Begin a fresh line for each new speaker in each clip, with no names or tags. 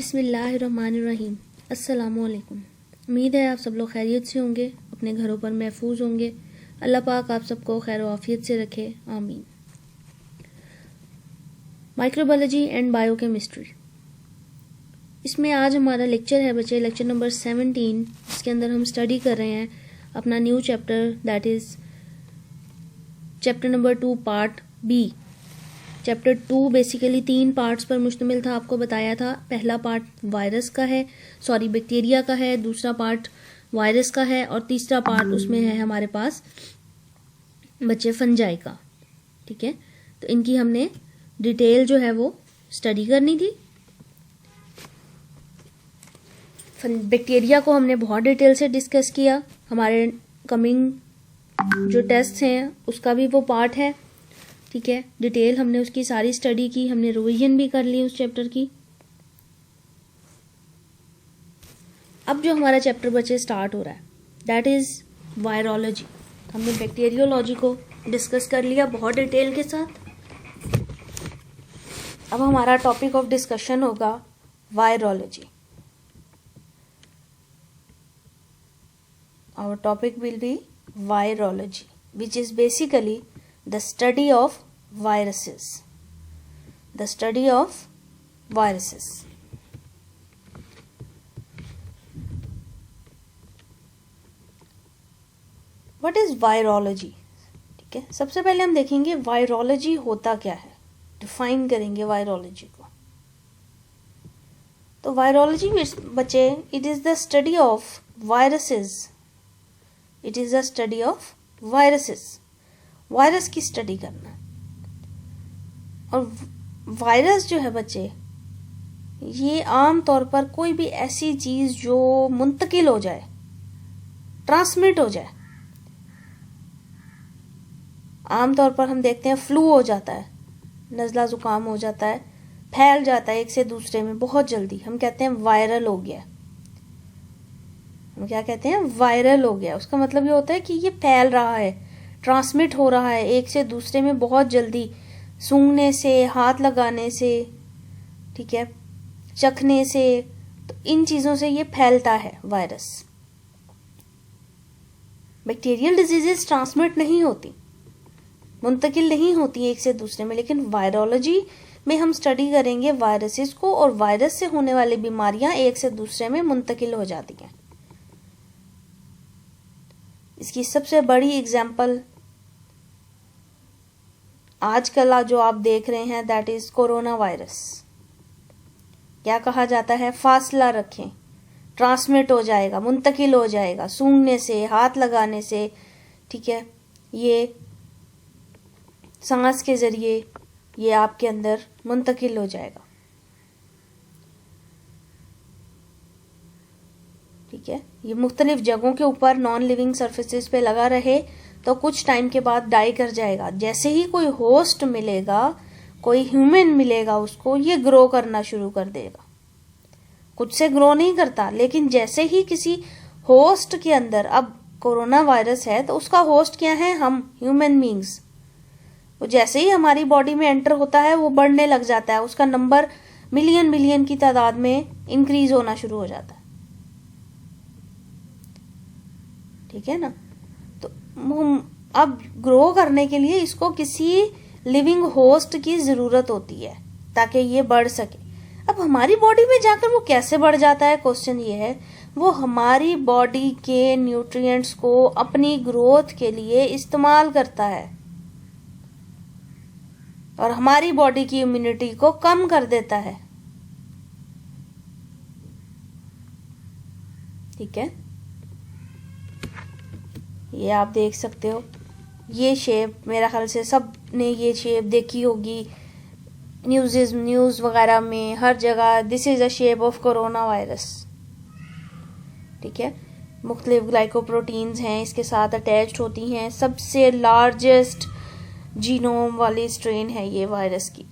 बिस्मिल्लाहिर्रहमानिर्रहीम। अस्सलामुअलैकुम। उम्मीद है आप सब लोग खैरियत से होंगे, अपने घरों पर महफूज होंगे। अल्लाह पाक आप सबको खैर आफियत से रखे, आमीन। माइक्रोबायोलॉजी एंड बायोकेमिस्ट्री, इसमें आज हमारा लेक्चर है बच्चे, लेक्चर नंबर 17। इसके अंदर हम स्टडी कर रहे हैं अपना new chapter, that is chapter number 2 part B. Chapter 2 basically 3 parts पर मुश्तमिल था, आपको बताया था। पहला पार्ट वायरस का है, बैक्टीरिया का है, दूसरा पार्ट वायरस का है और तीसरा पार्ट उसमें है हमारे पास बच्चे फंजाई का। ठीक है, तो इनकी हमने डिटेल जो है वो स्टडी करनी थी। बैक्टीरिया को हमने बहुत डिटेल से डिस्कस किया, हमारे कमिंग जो टेस्ट हैं उसका भी वो पार्ट है। ठीक है, डिटेल हमने उसकी सारी स्टडी की, हमने रिवीजन भी कर ली उस चैप्टर की। अब जो हमारा चैप्टर बच्चे स्टार्ट हो रहा है दैट इज वायरोलॉजी। हमने बैक्टीरियोलॉजी को डिस्कस कर लिया बहुत डिटेल के साथ। अब हमारा टॉपिक ऑफ डिस्कशन होगा virology. Our topic will be virology, which is basically the study of viruses. The study of viruses. What is virology? ठीक है, सबसे पहले हम देखेंगे वायरोलॉजी होता क्या है, डिफाइन करेंगे वायरोलॉजी को। तो वायरोलॉजी बच्चे, it is the study of viruses. It is the study of viruses, virus की स्टडी करना। और वायरस जो है बच्चे, ये आम तौर पर कोई भी ऐसी चीज जो मुंतकिल हो जाए, ट्रांसमिट हो जाए। आम तौर पर हम देखते हैं फ्लू हो जाता है, नज़ला जुकाम हो जाता है, फैल जाता है एक से दूसरे में बहुत जल्दी, हम कहते हैं वायरल हो गया। हम क्या कहते हैं? वायरल हो गया। उसका मतलब ये होता है कि ये फैल रहा है, ट्रांसमिट हो रहा है एक से दूसरे में बहुत जल्दी, सूंघने से, हाथ लगाने से, ठीक है, चखने से, तो इन चीज़ों से ये फैलता है वायरस। बैक्टीरियल डिजीजेस ट्रांसमिट नहीं होती, मुंतकिल नहीं होती एक से दूसरे में, लेकिन वायरोलॉजी में हम स्टडी करेंगे वायरसेस को, और वायरस से होने वाली बीमारियां एक से दूसरे में मुंतकिल हो जाती हैं। इसकी सबसे बड़ी एग्जाम्पल आजकल जो आप देख रहे हैं दैट इज कोरोना वायरस। क्या कहा जाता है? फासला रखें, ट्रांसमिट हो जाएगा, मुंतकिल हो जाएगा सूंघने से, हाथ लगाने से, ठीक है, ये सांस के जरिए ये आपके अंदर मुंतकिल हो जाएगा। ठीक है, ये मुख्तलिफ जगहों के ऊपर नॉन लिविंग सरफेसेस पे लगा रहे तो कुछ टाइम के बाद डाई कर जाएगा। जैसे ही कोई होस्ट मिलेगा, कोई ह्यूमन मिलेगा, उसको ये ग्रो करना शुरू कर देगा। खुद से ग्रो नहीं करता, लेकिन जैसे ही किसी होस्ट के अंदर, अब कोरोना वायरस है तो उसका होस्ट क्या है? हम ह्यूमन बींग्स। वो जैसे ही हमारी बॉडी में एंटर होता है वो बढ़ने लग जाता है, उसका नंबर मिलियन मिलियन की तादाद में इंक्रीज होना शुरू हो जाता है। ठीक है ना? तो अब ग्रो करने के लिए इसको किसी लिविंग होस्ट की जरूरत होती है ताकि ये बढ़ सके। अब हमारी बॉडी में जाकर वो कैसे बढ़ जाता है? क्वेश्चन ये है, वो हमारी बॉडी के न्यूट्रिएंट्स को अपनी ग्रोथ के लिए इस्तेमाल करता है और हमारी बॉडी की इम्यूनिटी को कम कर देता है। ठीक है, ये आप देख सकते हो, ये शेप, मेरा ख्याल से सब ने ये शेप देखी होगी न्यूज़ वगैरह में, हर जगह। This is a shape of corona virus. ठीक है, मुख्तलिफ ग्लाइकोप्रोटीन्स हैं इसके साथ अटैच्ड होती हैं। सबसे लार्जेस्ट जीनोम वाली स्ट्रेन है ये वायरस की।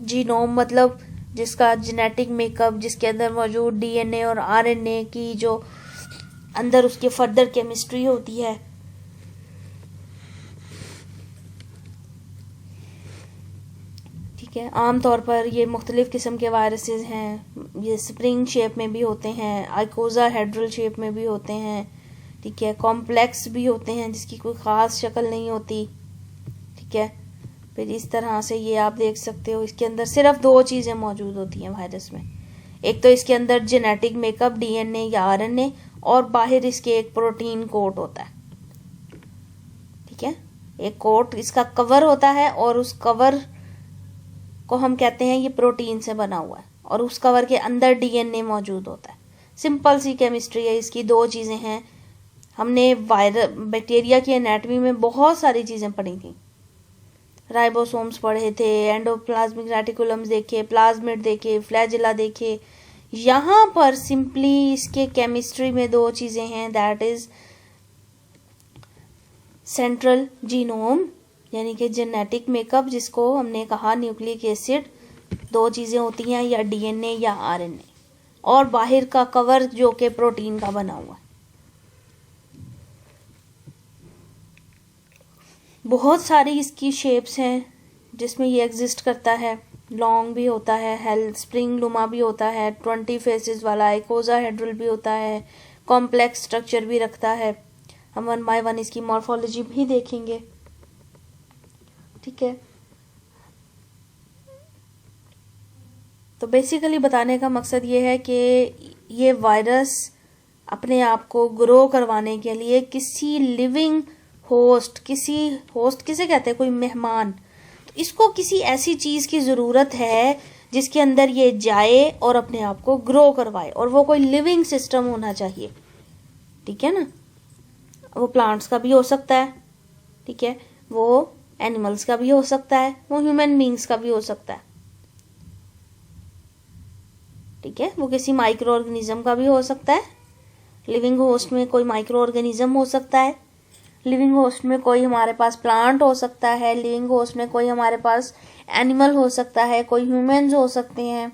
जीनोम मतलब जिसका जेनेटिक मेकअप, जिसके अंदर मौजूद डीएनए और आरएनए की जो अंदर उसके फर्दर केमिस्ट्री होती है। ठीक ठीक है, आमतौर पर ये मुख्तलिफ़ किस्म के वायरसेस हैं। ये स्प्रिंग शेप में भी होते हैं, आइकोसाहेड्रल शेप में भी होते हैं, ठीक है, कॉम्प्लेक्स भी होते हैं जिसकी कोई ख़ास शक्ल नहीं होती, ठीक है। फिर इस तरह से ये आप देख सकते हो, इसके अंदर सिर्फ दो चीज़ें मौजूद होती हैं वायरस में। एक तो इसके अंदर जेनेटिक मेकअप डीएनए या आरएनए, और बाहर इसके एक प्रोटीन कोट होता है, ठीक है। एक कोट इसका कवर होता है और उस कवर को हम कहते हैं ये प्रोटीन से बना हुआ है, और उस कवर के अंदर डीएनए मौजूद होता है। सिंपल सी केमिस्ट्री है इसकी, दो चीज़ें हैं। हमने बैक्टीरिया की एनाटॉमी में बहुत सारी चीज़ें पढ़ी थी, राइबोसोम्स पढ़े थे, एंडोप्लाज्मिक रेटिकुलम्स देखे, प्लाज्मिड देखे, फ्लैजिला देखे। यहाँ पर सिंपली इसके केमिस्ट्री में दो चीज़ें हैं, दैट इज सेंट्रल जीनोम यानी कि जेनेटिक मेकअप, जिसको हमने कहा न्यूक्लिक एसिड, दो चीज़ें होती हैं, या डीएनए या आरएनए, और बाहर का कवर जो कि प्रोटीन का बना हुआ है। बहुत सारी इसकी शेप्स हैं जिसमें ये एग्जिस्ट करता है। लॉन्ग भी होता है, हेल्थ स्प्रिंग लुमा भी होता है, 20 फेसेस वाला आइकोसाहेड्रल भी होता है, कॉम्प्लेक्स स्ट्रक्चर भी रखता है। हम 1 बाय 1 इसकी मॉर्फोलॉजी भी देखेंगे, ठीक है। तो बेसिकली बताने का मकसद ये है कि ये वायरस अपने आप को ग्रो करवाने के लिए किसी लिविंग होस्ट, किसी होस्ट किसे कहते हैं, कोई मेहमान, तो इसको किसी ऐसी चीज़ की ज़रूरत है जिसके अंदर ये जाए और अपने आप को ग्रो करवाए, और वो कोई लिविंग सिस्टम होना चाहिए, ठीक है ना। वो प्लांट्स का भी हो सकता है, ठीक है, वो एनिमल्स का भी हो सकता है, वो ह्यूमन बींग्स का भी हो सकता है, ठीक है, वो किसी माइक्रो ऑर्गेनिज्म का भी हो सकता है। लिविंग होस्ट में कोई माइक्रो ऑर्गेनिज्म हो सकता है, लिविंग होस्ट में कोई हमारे पास प्लांट हो सकता है, लिविंग होस्ट में कोई हमारे पास एनिमल हो सकता है, कोई ह्यूमंस हो सकते हैं,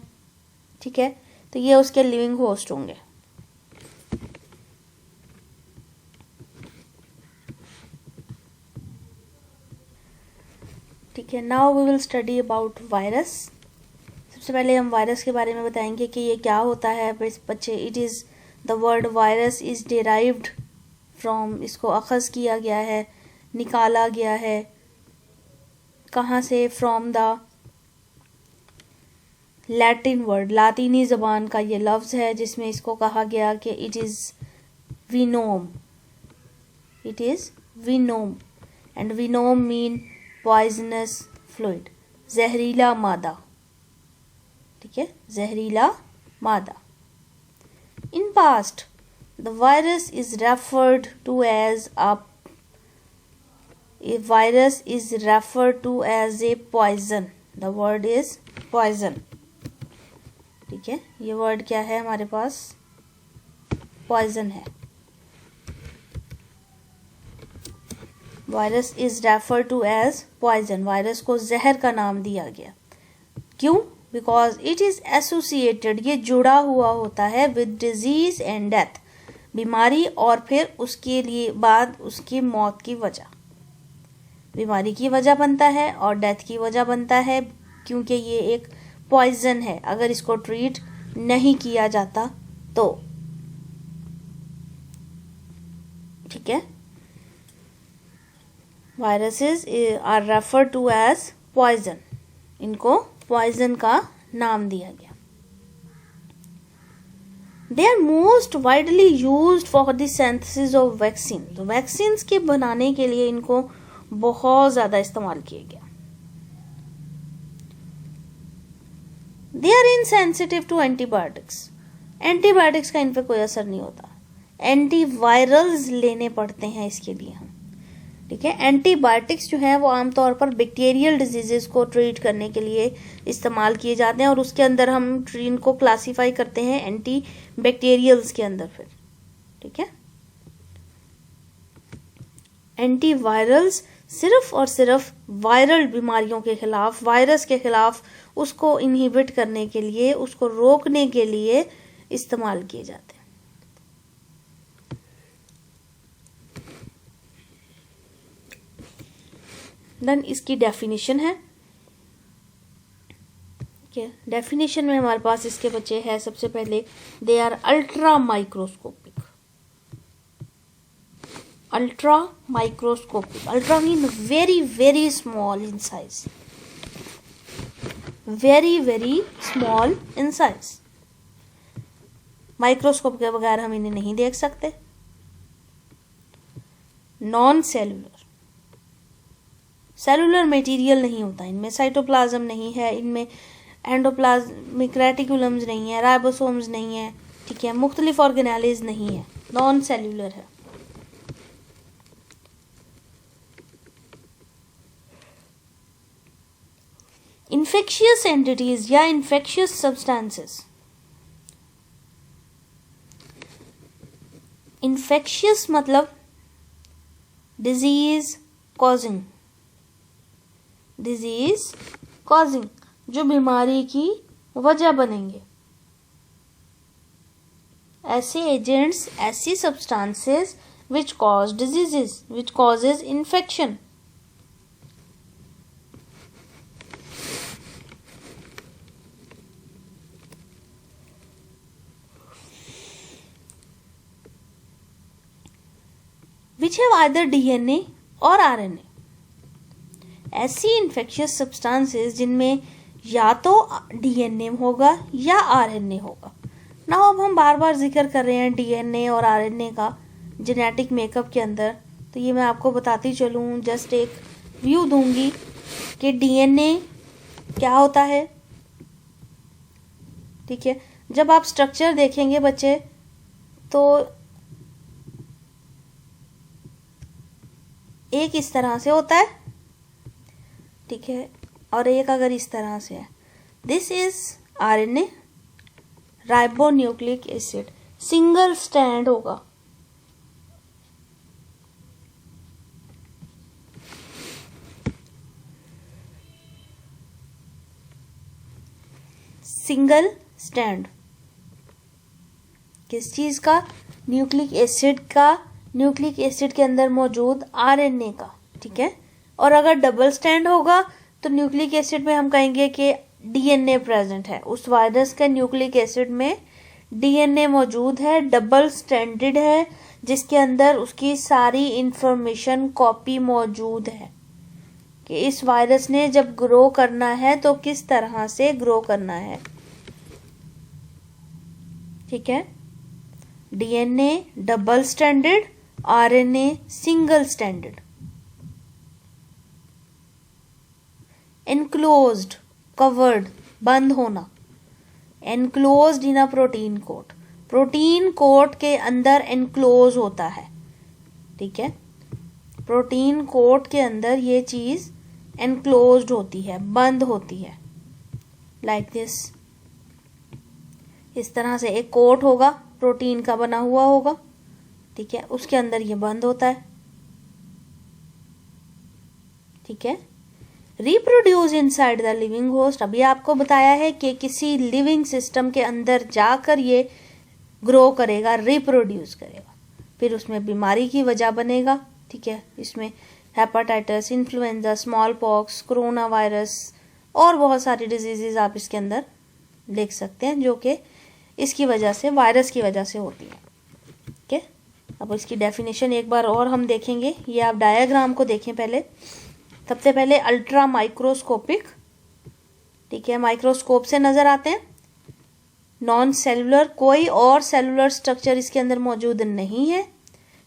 ठीक है। तो ये उसके लिविंग होस्ट होंगे। ठीक है, now we will study about virus. सबसे पहले हम वायरस के बारे में बताएंगे कि ये क्या होता है बच्चे। It is the word virus is derived from, इसको अखज़ किया गया है, निकाला गया है, कहाँ से, फ्रॉम द लैटिन वर्ड, लातीनी ज़बान का ये लफ्ज़ है जिसमें इसको कहा गया कि it is venom, it is venom, and venom mean poisonous fluid, जहरीला मादा, ठीक है, जहरीला मादा। In past the virus is referred to as a poison. The word is poison, ठीक है। ये वर्ड क्या है हमारे पास, पॉइजन है। Virus is refer to as poison, virus को जहर का नाम दिया गया। क्यों? बिकॉज इट इज एसोसिएटेड, ये जुड़ा हुआ होता है विद डिजीज एंड डेथ, बीमारी और फिर उसके लिए बाद उसकी मौत की वजह, बीमारी की वजह बनता है और डेथ की वजह बनता है, क्योंकि ये एक पॉइजन है। अगर इसको ट्रीट नहीं किया जाता तो, ठीक है, viruses are refer to as poison, इनको पॉइजन का नाम दिया गया। They are most widely used for the synthesis of vaccine. तो वैक्सीन्स के बनाने के लिए इनको बहुत ज़्यादा इस्तेमाल किया गया। They are insensitive to antibiotics. Antibiotics का इन पर कोई असर नहीं होता, एंटीवायरल्स लेने पड़ते हैं इसके लिए हम, ठीक है। एंटीबायोटिक्स जो है वो आमतौर पर बैक्टीरियल डिजीजेस को ट्रीट करने के लिए इस्तेमाल किए जाते हैं, और उसके अंदर हम इनको क्लासीफाई करते हैं एंटी बैक्टीरियल्स के अंदर फिर, ठीक है। एंटीवायरल्स सिर्फ और सिर्फ वायरल बीमारियों के खिलाफ, वायरस के खिलाफ उसको इनहिबिट करने के लिए, उसको रोकने के लिए इस्तेमाल किए जाते हैं। देन इसकी डेफिनेशन है, ठीक है, डेफिनेशन में हमारे पास इसके बच्चे है सबसे पहले they are ultra microscopic. Ultra microscopic, ultra mean very very small in size, very very small in size. Microscope के बगैर हम इन्हें नहीं देख सकते। नॉन सेलुलर, सेलुलर मटेरियल नहीं होता इनमें, साइटोप्लाज्म नहीं है इनमें, एंडोप्लाज्मिक रेटिकुलम्स नहीं है, राइबोसोम्स नहीं है, ठीक है, मुख्तलिफ ऑर्गेनेलिज नहीं है, नॉन सेलुलर है। इन्फेक्शियस एंटिटीज या इन्फेक्शियस सब्सटेंसेस, इन्फेक्शियस मतलब डिजीज कॉजिंग, डिजीज कॉजिंग जो बीमारी की वजह बनेंगे, ऐसे एजेंट्स, ऐसी substances which cause diseases, which causes infection. which have either DNA और RNA, ऐसी इन्फेक्शियस सब्सटेंसेस जिनमें या तो DNA होगा या RNA होगा। ना अब हम बार बार जिक्र कर रहे हैं DNA और RNA का जेनेटिक मेकअप के अंदर, तो ये मैं आपको बताती चलूँ, जस्ट एक व्यू दूंगी कि DNA क्या होता है। ठीक है, जब आप स्ट्रक्चर देखेंगे बच्चे तो एक इस तरह से होता है, ठीक है, और एक अगर इस तरह से है, this is RNA, ribonucleic acid, single stand होगा। सिंगल स्टैंड किस चीज का? न्यूक्लिक एसिड का, न्यूक्लिक एसिड के अंदर मौजूद RNA का, ठीक है। और अगर डबल स्टैंड होगा तो न्यूक्लिक एसिड में हम कहेंगे कि DNA प्रेजेंट है, उस वायरस के न्यूक्लिक एसिड में DNA मौजूद है, डबल स्टैंडर्ड है, जिसके अंदर उसकी सारी इंफॉर्मेशन कॉपी मौजूद है कि इस वायरस ने जब ग्रो करना है तो किस तरह से ग्रो करना है, ठीक है। DNA double standard, RNA single standard. Enclosed, covered, बंद होना, enclosed in a protein coat, protein coat के अंदर एनक्लोज होता है, ठीक है। प्रोटीन कोट के अंदर ये चीज एनक्लोज्ड होती है, बंद होती है, लाइक दिस। इस तरह से एक कोट होगा, प्रोटीन का बना हुआ होगा, ठीक है, उसके अंदर ये बंद होता है, ठीक है। Reproduce inside the living host, अभी आपको बताया है कि किसी लिविंग सिस्टम के अंदर जाकर ये ग्रो करेगा, रिप्रोड्यूस करेगा, फिर उसमें बीमारी की वजह बनेगा, ठीक है। इसमें hepatitis, influenza, small pox, corona virus और बहुत सारी डिजीजेज आप इसके अंदर देख सकते हैं जो कि इसकी वजह से, वायरस की वजह से होती है, ठीक है। अब इसकी डेफिनेशन एक बार और हम देखेंगे, ये आप डायग्राम को देखें पहले। सबसे पहले अल्ट्रा माइक्रोस्कोपिक, ठीक है, माइक्रोस्कोप से नजर आते हैं। नॉन सेलुलर, कोई और सेलुलर स्ट्रक्चर इसके अंदर मौजूद नहीं है,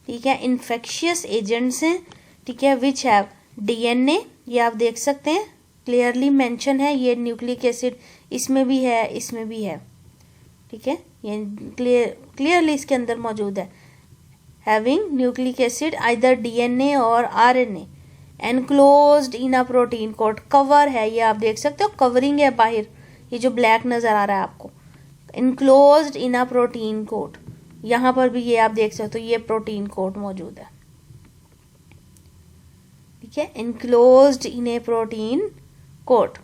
ठीक है। इन्फेक्शियस एजेंट्स हैं, ठीक है, विच हैव DNA, ये आप देख सकते हैं क्लियरली मेंशन है, ये न्यूक्लिक एसिड इसमें भी है, इसमें भी है, ठीक है, ये क्लियरली इसके अंदर मौजूद है। Having nucleic acid either DNA और RNA, enclosed in a protein coat, covered है, ये आप देख सकते हो कवरिंग है बाहर, ये जो ब्लैक नजर आ रहा है आपको, enclosed in a protein coat, यहां पर भी ये आप देख सकते हो ये प्रोटीन कोट मौजूद है, ठीक है, enclosed in a protein coat,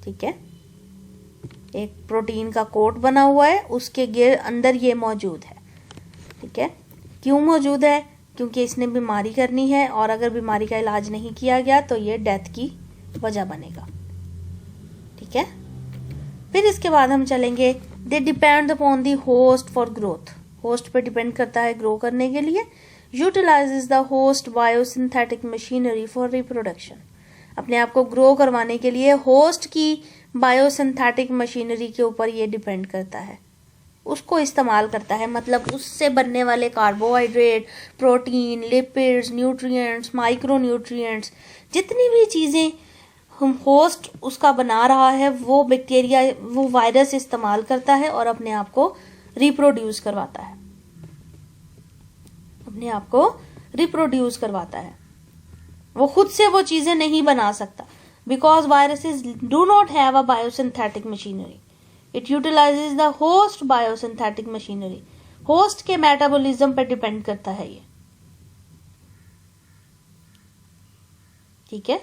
ठीक है। एक प्रोटीन का कोट बना हुआ है, उसके अंदर ये मौजूद है, ठीक है। क्यों मौजूद है? क्योंकि इसने बीमारी करनी है और अगर बीमारी का इलाज नहीं किया गया तो ये डेथ की वजह बनेगा। ठीक है, फिर इसके बाद हम चलेंगे, they depend upon the host for growth. Host पे डिपेंड करता है ग्रो करने के लिए। Utilises the host biosynthetic machinery for reproduction. अपने आप को ग्रो करवाने के लिए होस्ट की बायोसिंथेटिक मशीनरी के ऊपर ये डिपेंड करता है, उसको इस्तेमाल करता है। मतलब उससे बनने वाले carbohydrate, protein, lipids, nutrients, micro nutrients, जितनी भी चीज़ें हम होस्ट उसका बना रहा है वो बैक्टीरिया, वो वायरस इस्तेमाल करता है और अपने आप को रिप्रोड्यूस करवाता है, अपने आप को रिप्रोड्यूस करवाता है। वो खुद से वो चीजें नहीं बना सकता, because viruses do not have a biosynthetic machinery. It utilises the host biosynthetic machinery. Host के मेटाबॉलिज्म पर डिपेंड करता है ये। ठीक है,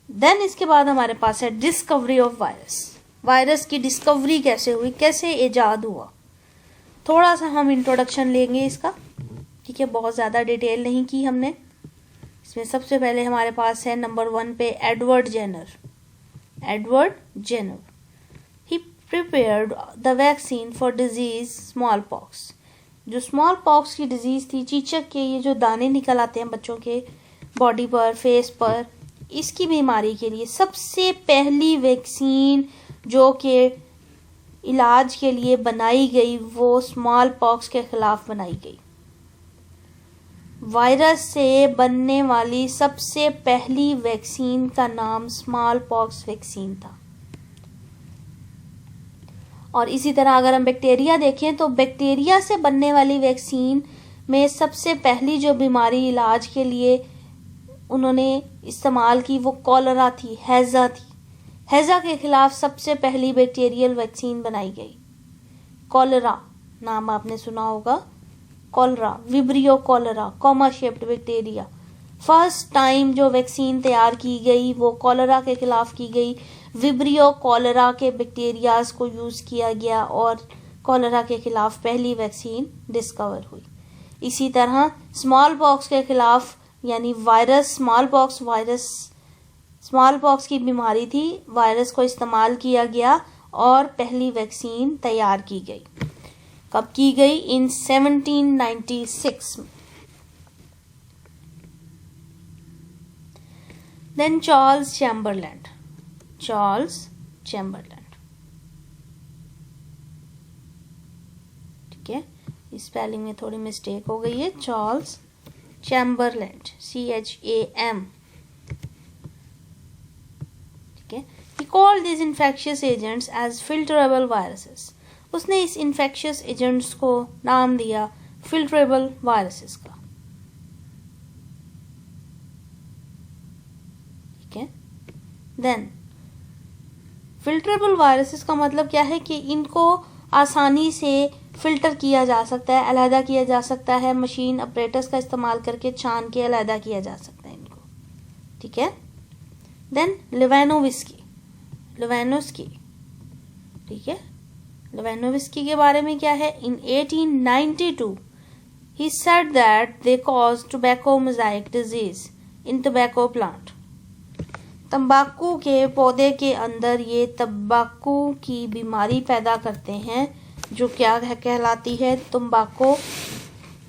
देन इसके बाद हमारे पास है डिस्कवरी ऑफ वायरस। वायरस की डिस्कवरी कैसे हुई, कैसे इजाद हुआ, थोड़ा सा हम इंट्रोडक्शन लेंगे इसका। ठीक है, बहुत ज़्यादा डिटेल नहीं की हमने इसमें। सबसे पहले हमारे पास है नंबर 1 पे Edward Jenner. Edward Jenner, he prepared the vaccine for disease smallpox. जो स्मॉल पॉक्स की डिजीज थी, चीचक के ये जो दाने निकल आते हैं बच्चों के बॉडी पर, फेस पर, इसकी बीमारी के लिए सबसे पहली वैक्सीन जो कि इलाज के लिए बनाई गई वो स्मॉल पॉक्स के खिलाफ बनाई गई। वायरस से बनने वाली सबसे पहली वैक्सीन का नाम स्मॉल पॉक्स वैक्सीन था। और इसी तरह अगर हम बैक्टीरिया देखें तो बैक्टीरिया से बनने वाली वैक्सीन में सबसे पहली जो बीमारी इलाज के लिए उन्होंने इस्तेमाल की वो कॉलरा थी, हैजा थी। हैजा के खिलाफ सबसे पहली बैक्टीरियल वैक्सीन बनाई गई। कॉलरा नाम आपने सुना होगा, cholera, vibrio cholera, comma shaped bacteria. First time जो वैक्सीन तैयार की गई वो कॉलरा के खिलाफ की गई। विब्रियो कॉलरा के बैक्टीरियाज को यूज किया गया और कॉलरा के खिलाफ पहली वैक्सीन डिस्कवर हुई। इसी तरह स्मॉल पॉक्स के खिलाफ, यानी virus, small pox virus, small pox की बीमारी थी, वायरस को इस्तेमाल किया गया और पहली वैक्सीन तैयार की गई। कब की गई? इन 1796 में। Then Charles Chamberland. Charles Chamberland, ठीक है, इस स्पेलिंग में थोड़ी मिस्टेक हो गई है। चार्ल्स चैम्बरलैंड, CHAM, ठीक है। He called these infectious agents as filterable viruses. उसने इस infectious agents को नाम दिया filterable viruses का, ठीक है। Then filterable viruses का मतलब क्या है कि इनको आसानी से फिल्टर किया जा सकता है, अलहदा किया जा सकता है, मशीन ऑपरेटर्स का इस्तेमाल करके छान के अलहदा किया जा सकता है इनको, ठीक है। देन लिवानोविस्की, ठीक है। लिवानोविस्की के बारे में क्या है? इन 1892 he said that they cause tobacco mosaic disease in tobacco plant. तंबाकू के पौधे के अंदर ये तंबाकू की बीमारी पैदा करते हैं जो क्या है, कहलाती है तंबाकू।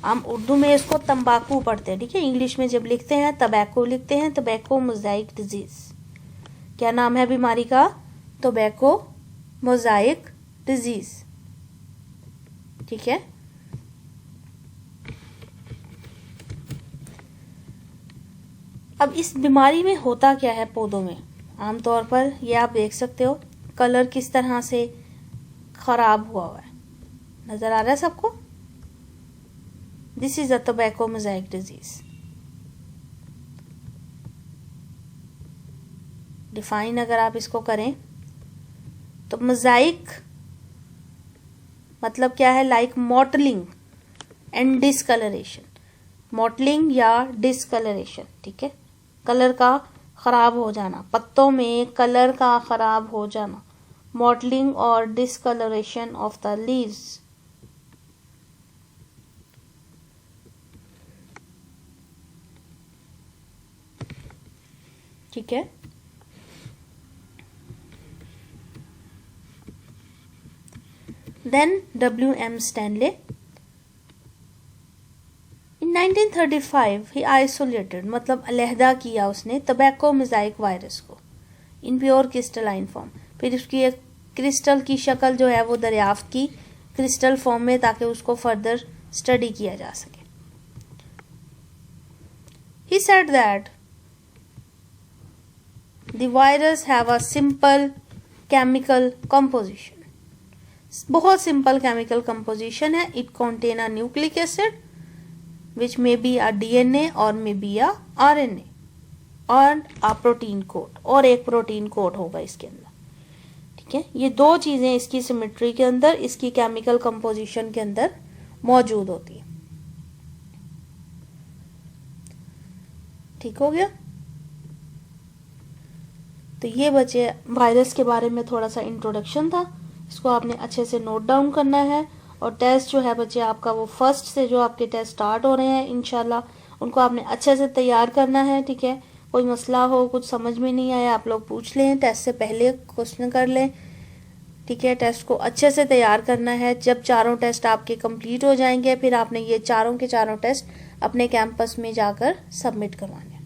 हम उर्दू में इसको तंबाकू पढ़ते हैं, ठीक है। इंग्लिश में जब लिखते हैं टबैको लिखते हैं, टबैको मोज़ाइक डिजीज। क्या नाम है बीमारी का? टबैको मोज़ाइक डिजीज, ठीक है। अब इस बीमारी में होता क्या है पौधों में? आमतौर पर ये आप देख सकते हो कलर किस तरह से खराब हुआ है, नजर आ रहा है सबको? This is a tobacco mosaic disease. Define अगर आप इसको करें तो मोज़ाइक मतलब क्या है? Like mottling and discolouration, mottling या डिसकलरेशन, ठीक है। कलर का खराब हो जाना, पत्तों में कलर का खराब हो जाना, मॉटलिंग और डिसकलरेशन ऑफ द लीव्स। ठीक है। Then W.M. स्टैनले इन 1935 ही आइसोलेटेड, मतलब अलहदा किया उसने टबैको मोज़ाइक वायरस को इन प्योर क्रिस्टलाइन फॉर्म। फिर उसकी एक क्रिस्टल की शक्ल जो है वो दरियाफ्त की क्रिस्टल फॉर्म में, ताकि उसको फर्दर स्टडी किया जा सके। He said that the virus have a simple chemical composition. बहुत सिंपल केमिकल कंपोजिशन है। It contain a nucleic acid which may be a DNA or may be a RNA और a protein coat, और एक protein code होगा इसके अंदर। ठीक है, ये दो चीजें इसकी सिमेट्री के अंदर, इसकी केमिकल कंपोजिशन के अंदर मौजूद होती है। ठीक हो गया। तो ये बच्चे वायरस के बारे में थोड़ा सा इंट्रोडक्शन था, इसको आपने अच्छे से नोट डाउन करना है। और टेस्ट जो है बच्चे आपका वो फर्स्ट से जो आपके टेस्ट स्टार्ट हो रहे हैं इंशाल्लाह, उनको आपने अच्छे से तैयार करना है। ठीक है, कोई मसला हो, कुछ समझ में नहीं आया, आप लोग पूछ लें, टेस्ट से पहले क्वेश्चन कर लें। ठीक है, टेस्ट को अच्छे से तैयार करना है। जब चारों टेस्ट आपके कंप्लीट हो जाएंगे, फिर आपने ये चारों के चारों टेस्ट अपने कैंपस में जाकर सबमिट करवाने हैं।